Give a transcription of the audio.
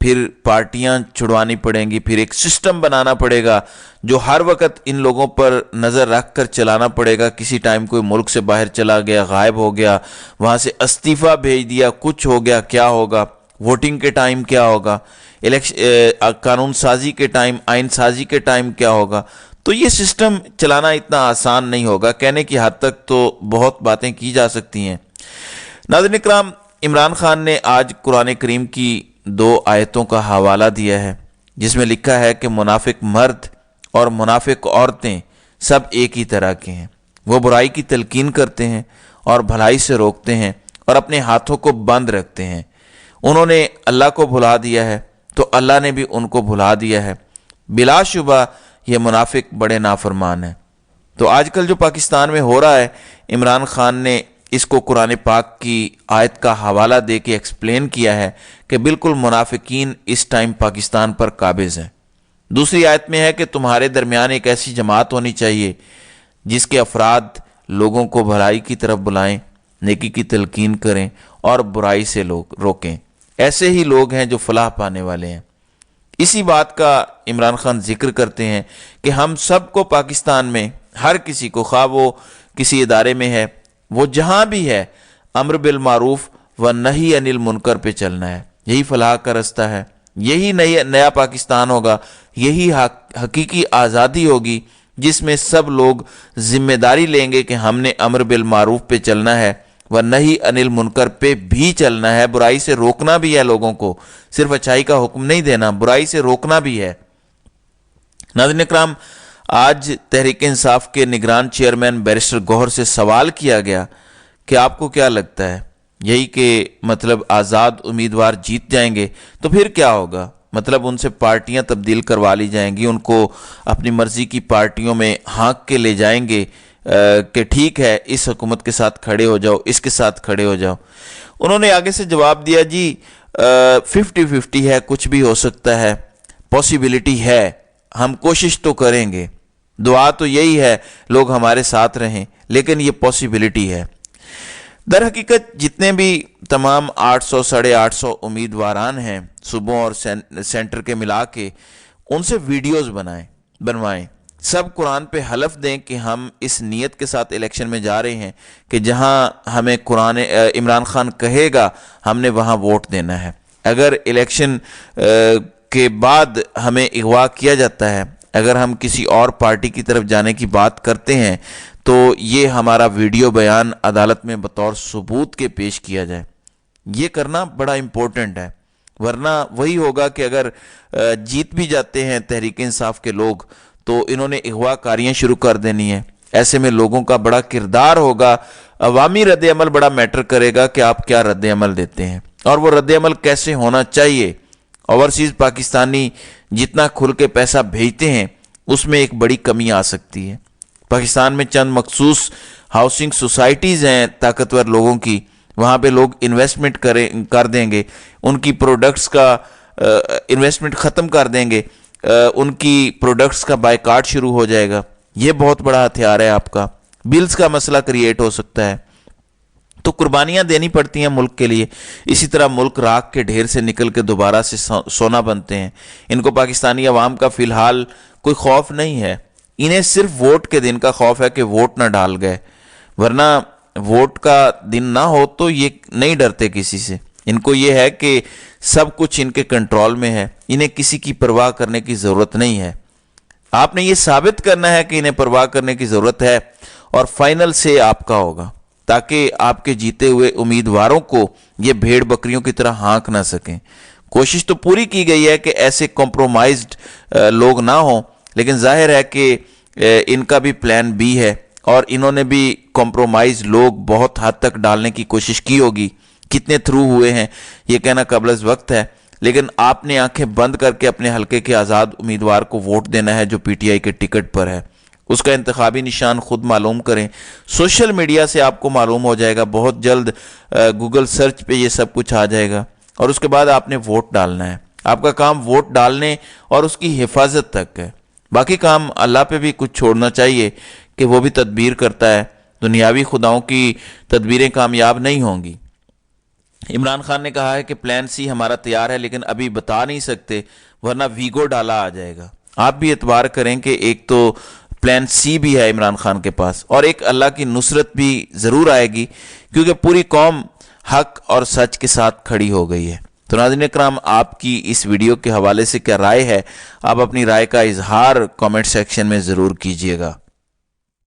پھر پارٹیاں چھڑوانی پڑیں گی، پھر ایک سسٹم بنانا پڑے گا جو ہر وقت ان لوگوں پر نظر رکھ کر چلانا پڑے گا۔ کسی ٹائم کوئی ملک سے باہر چلا گیا، غائب ہو گیا، وہاں سے استعفیٰ بھیج دیا، کچھ ہو گیا، کیا ہوگا؟ ووٹنگ کے ٹائم کیا ہوگا؟ قانون سازی کے ٹائم، آئین سازی کے ٹائم کیا ہوگا؟ تو یہ سسٹم چلانا اتنا آسان نہیں ہوگا، کہنے کی حد تک تو بہت باتیں کی جا سکتی ہیں۔ ناظرین اکرام، عمران خان نے آج قرآن کریم کی 2 آیتوں کا حوالہ دیا ہے جس میں لکھا ہے کہ منافق مرد اور منافق عورتیں سب ایک ہی طرح کے ہیں، وہ برائی کی تلقین کرتے ہیں اور بھلائی سے روکتے ہیں اور اپنے ہاتھوں کو بند رکھتے ہیں۔ انہوں نے اللہ کو بھلا دیا ہے تو اللہ نے بھی ان کو بھلا دیا ہے، بلا شبہ یہ منافق بڑے نافرمان ہیں۔ تو آج کل جو پاکستان میں ہو رہا ہے، عمران خان نے اس کو قرآن پاک کی آیت کا حوالہ دے کے ایکسپلین کیا ہے کہ بالکل منافقین اس ٹائم پاکستان پر قابض ہیں۔ دوسری آیت میں ہے کہ تمہارے درمیان ایک ایسی جماعت ہونی چاہیے جس کے افراد لوگوں کو بھلائی کی طرف بلائیں، نیکی کی تلقین کریں اور برائی سے روکیں۔ ایسے ہی لوگ ہیں جو فلاح پانے والے ہیں۔ اسی بات کا عمران خان ذکر کرتے ہیں کہ ہم سب کو پاکستان میں ہر کسی کو، خواہ وہ کسی ادارے میں ہے، وہ جہاں بھی ہے، امر بالمعروف و نہی عن المنکر پہ چلنا ہے۔ یہی فلاح کا رستہ ہے، یہی نیا پاکستان ہوگا، یہی حقیقی آزادی ہوگی جس میں سب لوگ ذمہ داری لیں گے کہ ہم نے امر بالمعروف پہ چلنا ہے و نہی عن المنکر پہ بھی چلنا ہے، برائی سے روکنا بھی ہے لوگوں کو، صرف اچھائی کا حکم نہیں دینا، برائی سے روکنا بھی ہے۔ ناظرین اکرام، آج تحریک انصاف کے نگران چیئرمین بیرسٹر گوہر سے سوال کیا گیا کہ آپ کو کیا لگتا ہے، یہی کہ مطلب آزاد امیدوار جیت جائیں گے تو پھر کیا ہوگا؟ مطلب ان سے پارٹیاں تبدیل کروا لی جائیں گی، ان کو اپنی مرضی کی پارٹیوں میں ہانک کے لے جائیں گے کہ ٹھیک ہے اس حکومت کے ساتھ کھڑے ہو جاؤ، اس کے ساتھ کھڑے ہو جاؤ۔ انہوں نے آگے سے جواب دیا، جی 50-50 ہے، کچھ بھی ہو سکتا ہے، پاسیبلٹی ہے، ہم کوشش تو کریں گے، دعا تو یہی ہے لوگ ہمارے ساتھ رہیں، لیکن یہ پاسیبلٹی ہے۔ در حقیقت جتنے بھی تمام 800 850 امیدواران ہیں صوبوں اور سینٹر کے ملا کے، ان سے ویڈیوز بنوائیں، سب قرآن پہ حلف دیں کہ ہم اس نیت کے ساتھ الیکشن میں جا رہے ہیں کہ جہاں ہمیں عمران خان کہے گا ہم نے وہاں ووٹ دینا ہے۔ اگر الیکشن کے بعد ہمیں اغوا کیا جاتا ہے، اگر ہم کسی اور پارٹی کی طرف جانے کی بات کرتے ہیں تو یہ ہمارا ویڈیو بیان عدالت میں بطور ثبوت کے پیش کیا جائے۔ یہ کرنا بڑا امپورٹنٹ ہے، ورنہ وہی ہوگا کہ اگر جیت بھی جاتے ہیں تحریک انصاف کے لوگ تو انہوں نے اغوا کاریاں شروع کر دینی ہیں۔ ایسے میں لوگوں کا بڑا کردار ہوگا، عوامی رد عمل بڑا میٹر کرے گا کہ آپ کیا رد عمل دیتے ہیں اور وہ رد عمل کیسے ہونا چاہیے۔ اوورسیز پاکستانی جتنا کھل کے پیسہ بھیجتے ہیں اس میں ایک بڑی کمی آ سکتی ہے۔ پاکستان میں چند مخصوص ہاؤسنگ سوسائٹیز ہیں طاقتور لوگوں کی، وہاں پہ لوگ انویسٹمنٹ کر دیں گے، ان کی پروڈکٹس کا انویسٹمنٹ ختم کر دیں گے، ان کی پروڈکٹس کا بائیکاٹ شروع ہو جائے گا۔ یہ بہت بڑا ہتھیار ہے آپ کا، بلز کا مسئلہ کریٹ ہو سکتا ہے۔ تو قربانیاں دینی پڑتی ہیں ملک کے لیے، اسی طرح ملک راکھ کے ڈھیر سے نکل کے دوبارہ سے سونا بنتے ہیں۔ ان کو پاکستانی عوام کا فی الحال کوئی خوف نہیں ہے، انہیں صرف ووٹ کے دن کا خوف ہے کہ ووٹ نہ ڈال گئے، ورنہ ووٹ کا دن نہ ہو تو یہ نہیں ڈرتے کسی سے۔ ان کو یہ ہے کہ سب کچھ ان کے کنٹرول میں ہے، انہیں کسی کی پرواہ کرنے کی ضرورت نہیں ہے۔ آپ نے یہ ثابت کرنا ہے کہ انہیں پرواہ کرنے کی ضرورت ہے اور فائنل سے آپ کا ہوگا، تاکہ آپ کے جیتے ہوئے امیدواروں کو یہ بھیڑ بکریوں کی طرح ہانک نہ سکیں۔ کوشش تو پوری کی گئی ہے کہ ایسے کمپرومائزڈ لوگ نہ ہوں، لیکن ظاہر ہے کہ ان کا بھی پلان بی ہے اور انہوں نے بھی کمپرومائز لوگ بہت حد تک ڈالنے کی کوشش کی ہوگی۔ کتنے تھرو ہوئے ہیں یہ کہنا قبل از وقت ہے، لیکن آپ نے آنکھیں بند کر کے اپنے حلقے کے آزاد امیدوار کو ووٹ دینا ہے جو پی ٹی آئی کے ٹکٹ پر ہے۔ اس کا انتخابی نشان خود معلوم کریں، سوشل میڈیا سے آپ کو معلوم ہو جائے گا، بہت جلد گوگل سرچ پہ یہ سب کچھ آ جائے گا، اور اس کے بعد آپ نے ووٹ ڈالنا ہے۔ آپ کا کام ووٹ ڈالنے اور اس کی حفاظت تک ہے، باقی کام اللہ پہ بھی کچھ چھوڑنا چاہیے کہ وہ بھی تدبیر کرتا ہے۔ دنیاوی خداؤں کی تدبیریں کامیاب نہیں ہوں گی۔ عمران خان نے کہا ہے کہ پلان سی ہمارا تیار ہے لیکن ابھی بتا نہیں سکتے ورنہ ویگو ڈالا آ جائے گا۔ آپ بھی اعتبار کریں کہ ایک تو پلان سی بھی ہے عمران خان کے پاس، اور ایک اللہ کی نصرت بھی ضرور آئے گی، کیونکہ پوری قوم حق اور سچ کے ساتھ کھڑی ہو گئی ہے۔ تو ناظرین اکرام، آپ کی اس ویڈیو کے حوالے سے کیا رائے ہے؟ آپ اپنی رائے کا اظہار کامنٹ سیکشن میں ضرور کیجیے گا۔